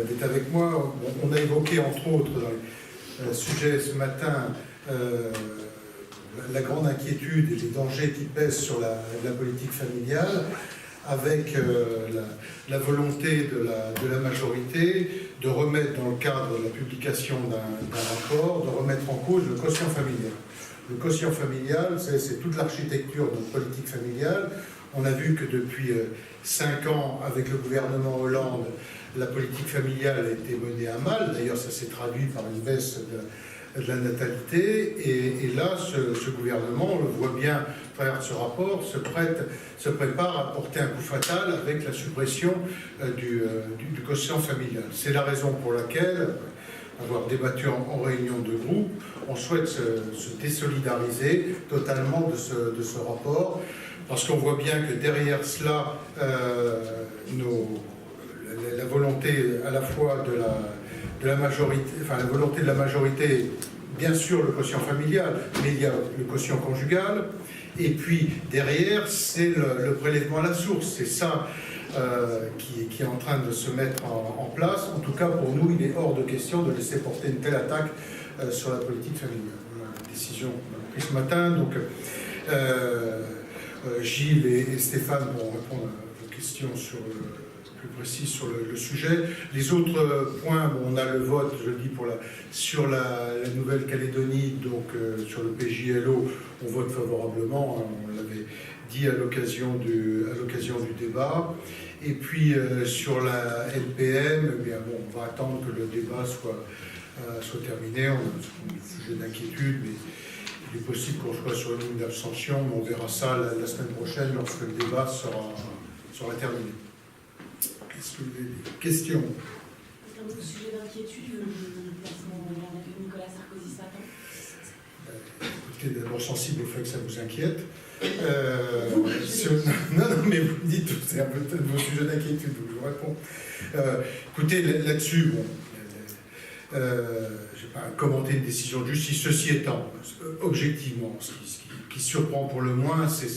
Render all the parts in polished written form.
d'être avec moi. On a évoqué, entre autres, dans les sujets ce matin, la grande inquiétude et les dangers qui pèsent sur la politique familiale, avec la volonté de la majorité de remettre dans le cadre de la publication d'un rapport, de remettre en cause le quotient familial. Le quotient familial, c'est toute l'architecture de notre politique familiale. On a vu que depuis 5 ans, avec le gouvernement Hollande, la politique familiale a été menée à mal. D'ailleurs, ça s'est traduit par une baisse de la natalité. Et là, ce gouvernement, on le voit bien à travers ce rapport, se prépare à porter un coup fatal avec la suppression du quotient familial. C'est la raison pour laquelle, avoir débattu en réunion de groupe, on souhaite se désolidariser totalement de ce rapport, parce qu'on voit bien que derrière cela, la volonté à la fois de la majorité, enfin la volonté de la majorité, bien sûr le quotient familial, mais il y a le quotient conjugal, et puis derrière c'est le prélèvement à la source, c'est ça qui est en train de se mettre en place. En tout cas pour nous, il est hors de question de laisser porter une telle attaque sur la politique familiale. Voilà la décision prise ce matin, donc Gilles et Stéphane vont répondre à vos questions plus précises sur le sujet. Les autres points, bon, on a le vote, je le dis, sur la Nouvelle-Calédonie, donc sur le PJLO, on vote favorablement, hein, on l'avait dit à l'occasion du débat. Et puis sur la LPM, eh bien, bon, on va attendre que le débat soit terminé. On a un sujet d'inquiétude, mais il est possible qu'on soit sur une ligne d'abstention, mais on verra ça la semaine prochaine lorsque le débat sera terminé. Est-ce que vous avez des questions? Un autre sujet d'inquiétude, le placement de Nicolas Sarkozy ce matin. Écoutez, d'abord sensible au fait que ça vous inquiète. Non, mais vous me dites, c'est un peu vos sujets d'inquiétude, donc je vous réponds. Écoutez, là-dessus, bon, je ne vais pas commenter une décision de justice. Ceci étant, objectivement, ce qui surprend pour le moins, c'est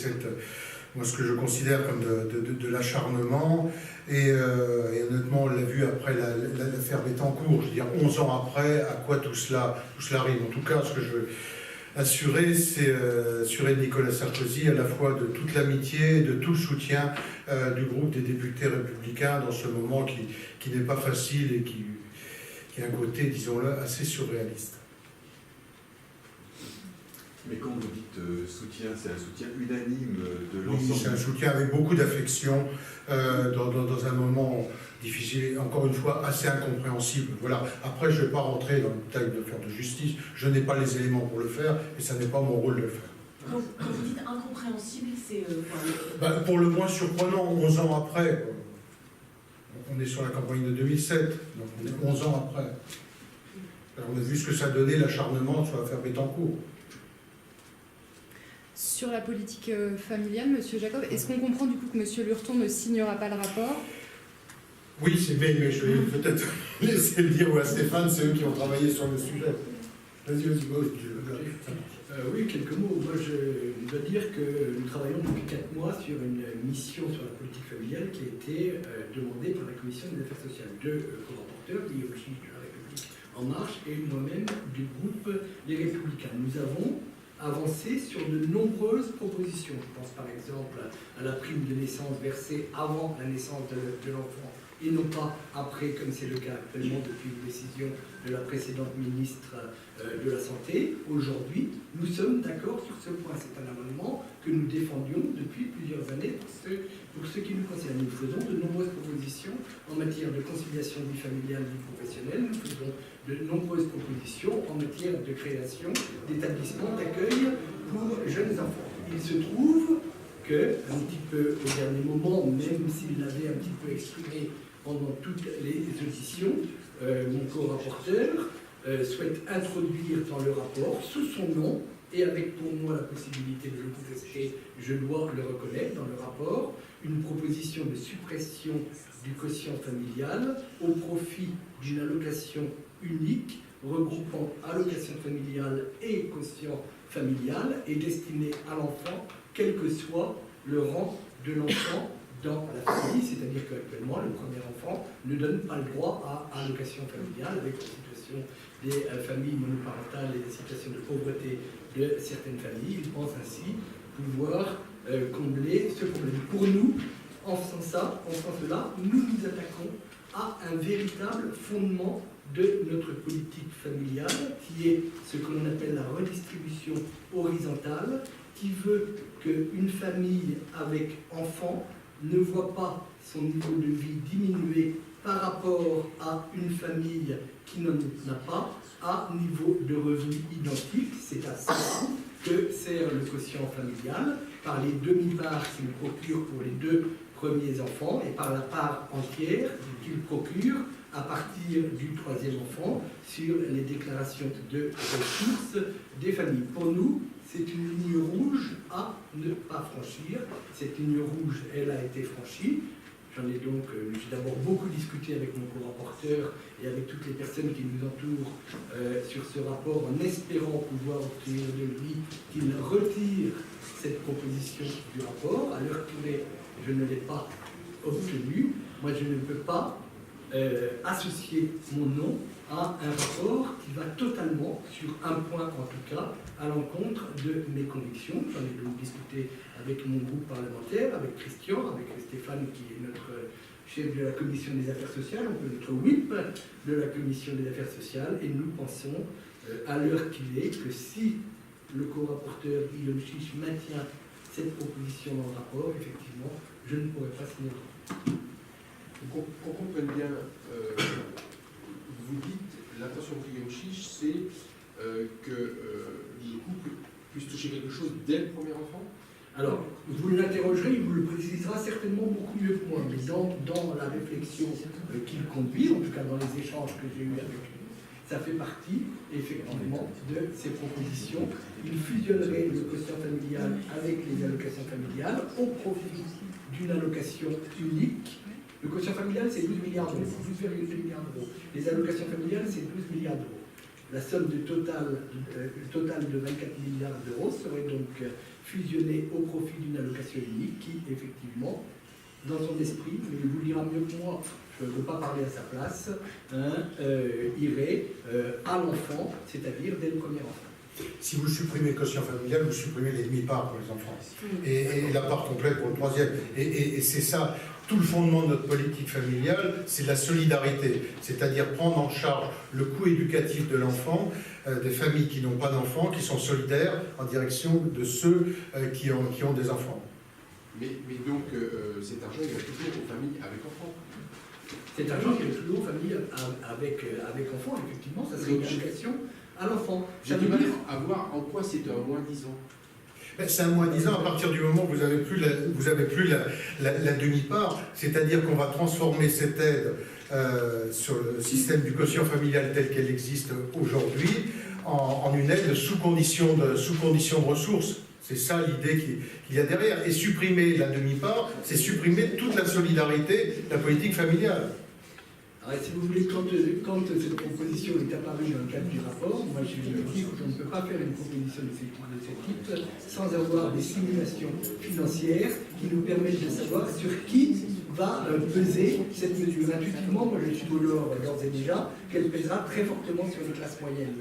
moi, ce que je considère comme de l'acharnement. Et honnêtement, on l'a vu après l'affaire Bettencourt, je veux dire, 11 ans après, à quoi tout cela arrive. En tout cas, ce que je veux assurer, c'est assurer Nicolas Sarkozy à la fois de toute l'amitié, de tout le soutien du groupe des députés républicains dans ce moment qui n'est pas facile et qui a un côté, disons-le, assez surréaliste. Mais quand vous dites soutien, c'est un soutien unanime de l'ensemble? Oui, c'est un soutien avec beaucoup d'affection dans un moment difficile, encore une fois, assez incompréhensible. Voilà. Après, je ne vais pas rentrer dans le détail de faire de justice. Je n'ai pas les éléments pour le faire et ça n'est pas mon rôle de le faire. Quand vous dites incompréhensible, c'est... Pour le moins surprenant, 11 ans après. On est sur la campagne de 2007, donc on est 11 ans après. Alors, on a vu ce que ça donnait, l'acharnement sur l'affaire Bettencourt. Sur la politique familiale, Monsieur Jacob, est-ce qu'on comprend du coup que Monsieur Lurton ne signera pas le rapport? Oui, c'est bien, mais je vais peut-être laisser le dire à Stéphane, c'est eux qui ont travaillé sur le sujet. Vas-y, oui, quelques mots. Moi, je dois dire que nous travaillons depuis 4 mois sur une mission sur la politique familiale qui a été demandée par la Commission des affaires sociales. 2 co-rapporteurs, Guillaume Gilles de la République En Marche et moi-même du groupe Les Républicains. Nous avons avancé sur de nombreuses propositions. Je pense par exemple à la prime de naissance versée avant la naissance de l'enfant et non pas après, comme c'est le cas actuellement depuis une décision de la précédente ministre de la Santé. Aujourd'hui, nous sommes d'accord sur ce point. C'est un amendement que nous défendions depuis plusieurs années pour ce qui nous concerne. Nous faisons de nombreuses propositions en matière de conciliation vie familiale, vie professionnelle. Nous faisons de nombreuses propositions en matière de création d'établissements d'accueil pour jeunes enfants. Il se trouve que, un petit peu au dernier moment, même s'il l'avait un petit peu exprimé pendant toutes les auditions, mon co-rapporteur souhaite introduire dans le rapport, sous son nom, et avec pour moi la possibilité de le contester, je dois le reconnaître dans le rapport, une proposition de suppression du quotient familial au profit d'une allocation unique regroupant allocation familiale et quotient familial et destinée à l'enfant, quel que soit le rang de l'enfant dans la famille, c'est-à-dire qu'actuellement, le premier enfant ne donne pas le droit à allocation familiale avec la situation des familles monoparentales et des situations de pauvreté de certaines familles. Ils pensent ainsi pouvoir combler ce problème. Pour nous, en faisant cela, nous nous attaquons à un véritable fondement de notre politique familiale, qui est ce que l'on appelle la redistribution horizontale, qui veut qu'une famille avec enfants ne voit pas son niveau de vie diminuer par rapport à une famille qui n'en a pas, à niveau de revenus identique. C'est à ça que sert le quotient familial, par les demi-parts qu'il procure pour les 2 premiers enfants et par la part entière qu'il procure à partir du 3e enfant sur les déclarations de ressources des familles. Pour nous, c'est une ligne rouge à ne pas franchir. Cette ligne rouge, elle a été franchie. J'ai d'abord beaucoup discuté avec mon co-rapporteur et avec toutes les personnes qui nous entourent sur ce rapport, en espérant pouvoir obtenir de lui qu'il retire cette proposition du rapport. À l'heure qu'il est, je ne l'ai pas obtenue. Moi, je ne peux pas associer mon nom à un rapport qui va totalement, sur un point en tout cas, à l'encontre de mes convictions. J'en ai donc discuté avec mon groupe parlementaire, avec Christian, avec Stéphane qui est notre chef de la commission des affaires sociales, on peut notre whip de la commission des affaires sociales, et nous pensons, à l'heure qu'il est, que si le co-rapporteur Guillaume Chiche maintient cette proposition dans le rapport, effectivement, je ne pourrais pas signer. Qu'on comprenne bien, vous dites, l'intention de Guillaume Chiche, c'est que le couple puisse toucher quelque chose dès le premier enfant? Alors, vous l'interrogerez, il vous le précisera certainement beaucoup mieux que moi, mais dans la réflexion qu'il conduit, en tout cas dans les échanges que j'ai eus avec lui, ça fait partie, effectivement, de ses propositions. Il fusionnerait le quotient familial avec les allocations familiales au profit d'une allocation unique. Le quotient familial, c'est 12 milliards d'euros, 12,2 milliards d'euros. Les allocations familiales, c'est 12 milliards d'euros. La somme totale de 24 milliards d'euros serait donc fusionnée au profit d'une allocation unique qui, effectivement, dans son esprit, mais il vous le dira mieux que moi, je ne veux pas parler à sa place, irait à l'enfant, c'est-à-dire dès le premier enfant. Si vous supprimez le quotient familial, vous supprimez les demi-parts pour les enfants. Et la part complète pour le 3e. Et c'est ça, tout le fondement de notre politique familiale, c'est la solidarité. C'est-à-dire prendre en charge le coût éducatif de l'enfant, des familles qui n'ont pas d'enfants, qui sont solidaires en direction de ceux qui ont des enfants. Mais donc, cet argent, il va toujours aux familles avec enfants. Cet argent, il va toujours aux familles avec enfants, effectivement, ça serait une allocation à l'enfant. J'ai du mal à voir en quoi c'est un moins 10 ans. C'est un moins 10 ans à partir du moment où vous n'avez plus la demi-part, c'est-à-dire qu'on va transformer cette aide sur le système du quotient familial tel qu'elle existe aujourd'hui en une aide sous condition de ressources. C'est ça l'idée qu'il y a derrière. Et supprimer la demi-part, c'est supprimer toute la solidarité de la politique familiale. Alors, si vous voulez, quand cette proposition est apparue dans le cadre du rapport, moi je veux dire qu'on ne peut pas faire une proposition de ce type sans avoir des simulations financières qui nous permettent de savoir sur qui va peser cette mesure. Intuitivement, moi je suis d'ores et déjà qu'elle pèsera très fortement sur les classes moyennes,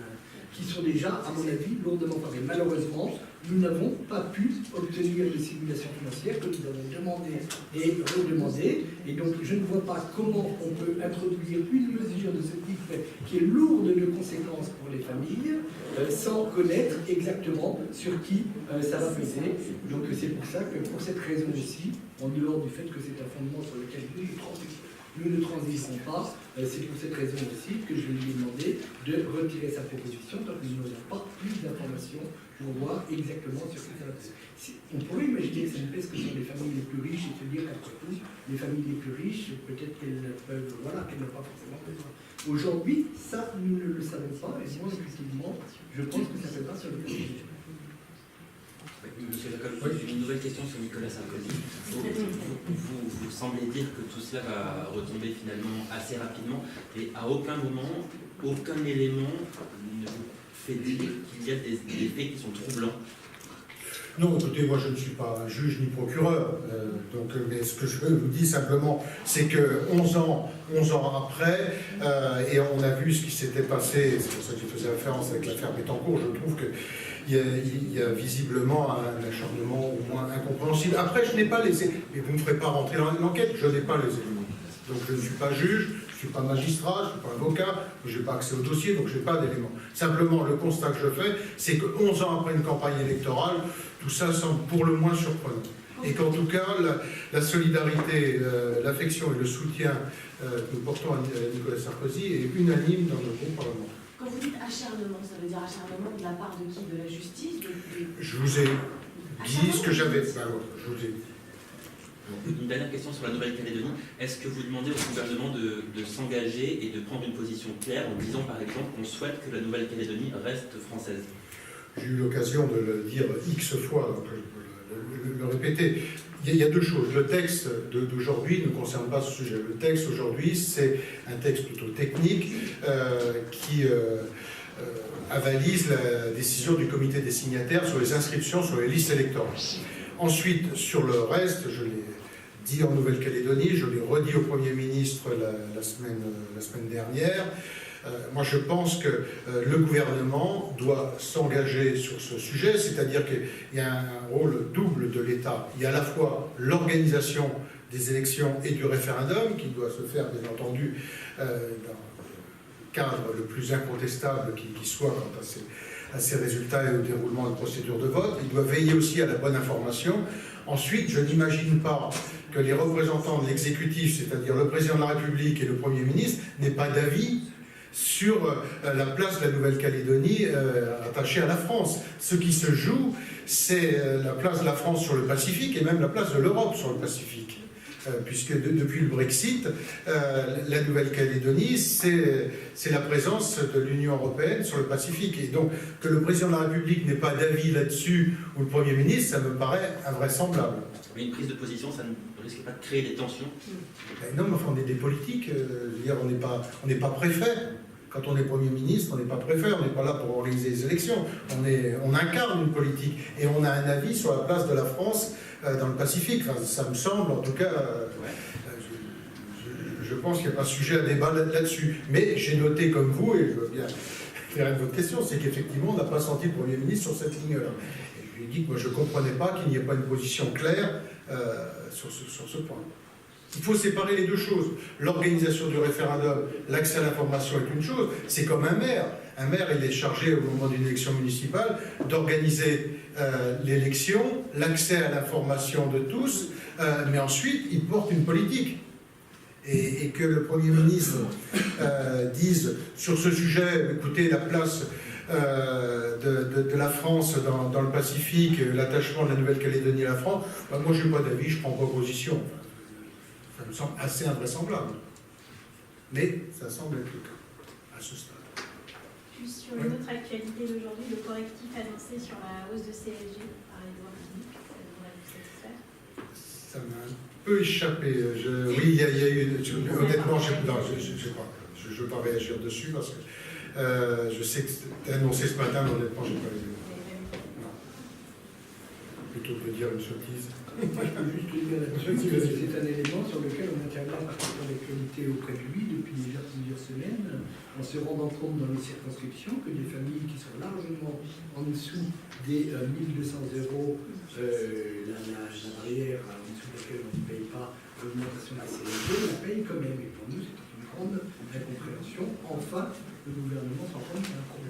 qui sont déjà, à mon avis, lourdement frappées. Malheureusement, nous n'avons pas pu obtenir les simulations financières que nous avons demandées et redemandées. Et donc, je ne vois pas comment on peut introduire une mesure de ce type qui est lourde de conséquences pour les familles sans connaître exactement sur qui ça va peser. Donc, c'est pour ça que, pour cette raison aussi, en dehors du fait que c'est un fondement sur lequel nous ne transigerons pas, c'est pour cette raison aussi que je lui ai demandé de retirer sa proposition tant que nous n'avons pas plus d'informations pour voir exactement sur ce que ça va passer. On pourrait imaginer que ça ne pèse que sur les familles les plus riches et se dire qu'après tout, les familles les plus riches, peut-être qu'elles peuvent, qu'elles n'ont pas forcément besoin. Aujourd'hui, ça, nous ne le savons pas, et moi, effectivement, je pense que ça ne fait pas sur le cas. Monsieur Jacob, une nouvelle question sur Nicolas Sarkozy. Vous semblez dire que tout cela va retomber finalement assez rapidement et à aucun moment, aucun élément ne vous fait dire qu'il y a des faits qui sont troublants. Non, écoutez, moi je ne suis pas juge ni procureur, mais ce que je vous dis simplement, c'est que 11 ans après, et on a vu ce qui s'était passé, c'est pour ça que je faisais référence avec l'affaire Bettencourt, je trouve qu'il y a visiblement un acharnement au moins incompréhensible. Après, je n'ai pas les éléments, mais vous ne me ferez pas rentrer dans l'enquête, je n'ai pas les éléments. Donc je ne suis pas juge, je ne suis pas magistrat, je ne suis pas avocat, je n'ai pas accès au dossier, donc je n'ai pas d'éléments. Simplement, le constat que je fais, c'est que 11 ans après une campagne électorale, tout ça semble pour le moins surprenant. Et qu'en tout cas, la solidarité, l'affection et le soutien que nous portons à Nicolas Sarkozy est unanime dans le groupe parlementaire. Quand vous dites acharnement, ça veut dire acharnement de la part de qui? De la justice? Je vous ai dit ce que j'avais. Je vous ai dit. Une dernière question sur la Nouvelle-Calédonie. Est-ce que vous demandez au gouvernement de s'engager et de prendre une position claire en disant par exemple qu'on souhaite que la Nouvelle-Calédonie reste française? J'ai eu l'occasion de le dire X fois, donc je peux le répéter. Il y a deux choses. Le texte d'aujourd'hui ne concerne pas ce sujet. Le texte aujourd'hui, c'est un texte plutôt technique qui avalise la décision du comité des signataires sur les inscriptions sur les listes électorales. Ensuite, sur le reste, je l'ai dit en Nouvelle-Calédonie, je l'ai redit au Premier ministre la semaine dernière. Moi, je pense que le gouvernement doit s'engager sur ce sujet, c'est-à-dire qu'il y a un rôle double de l'État. Il y a à la fois l'organisation des élections et du référendum, qui doit se faire, bien entendu, dans le cadre le plus incontestable qui soit quant à ces résultats et au déroulement de procédure de vote. Il doit veiller aussi à la bonne information. Ensuite, je n'imagine pas que les représentants de l'exécutif, c'est-à-dire le président de la République et le Premier ministre, n'aient pas d'avis sur la place de la Nouvelle-Calédonie attachée à la France. Ce qui se joue, c'est la place de la France sur le Pacifique et même la place de l'Europe sur le Pacifique. Puisque depuis le Brexit, la Nouvelle-Calédonie, c'est la présence de l'Union européenne sur le Pacifique. Et donc, que le président de la République n'ait pas d'avis là-dessus, ou le Premier ministre, ça me paraît invraisemblable. Mais une prise de position, ça ne risque pas de créer des tensions? Non, mais enfin, on est des politiques. On n'est pas préfet. Quand on est Premier ministre, on n'est pas préfet, on n'est pas là pour organiser les élections. On incarne une politique et on a un avis sur la place de la France dans le Pacifique. Enfin, ça me semble, en tout cas, je pense qu'il n'y a pas sujet à débat là-dessus. Mais j'ai noté comme vous, et je veux bien faire votre question, c'est qu'effectivement, on n'a pas senti le Premier ministre sur cette ligne-là. Et je lui ai dit que moi, je ne comprenais pas qu'il n'y ait pas une position claire sur ce point. Il faut séparer les deux choses. L'organisation du référendum, l'accès à l'information est une chose. C'est comme un maire. Un maire, il est chargé au moment d'une élection municipale d'organiser l'élection, l'accès à l'information de tous, mais ensuite, il porte une politique. Et que le Premier ministre dise sur ce sujet, écoutez, la place de la France dans le Pacifique, l'attachement de la Nouvelle-Calédonie à la France, ben moi, je n'ai pas d'avis, je ne prends pas position. Ça me semble assez invraisemblable. Mais ça semble être le cas, à ce stade. Puis sur une autre actualité d'aujourd'hui, le correctif annoncé sur la hausse de CSG par Édouard Philippe, ça devrait vous satisfaire? Ça m'a un peu échappé. Oui, il y a eu... Honnêtement, je ne veux pas réagir dessus parce que je sais que c'était annoncé ce matin, mais honnêtement, je n'ai pas les éléments. Plutôt que de dire une sottise. Moi, je peux juste dire là-dessus que c'est un élément sur lequel on intervient par contre en actualité auprès de lui depuis déjà plusieurs semaines, en se rendant compte dans les circonscriptions que des familles qui sont largement en dessous des 1200 euros, la barrière en dessous de laquelle on ne paye pas l'augmentation de la CSG, la paye quand même. Et pour nous, c'est une grande incompréhension. Enfin, le gouvernement s'en rend compte qu'il y a un problème.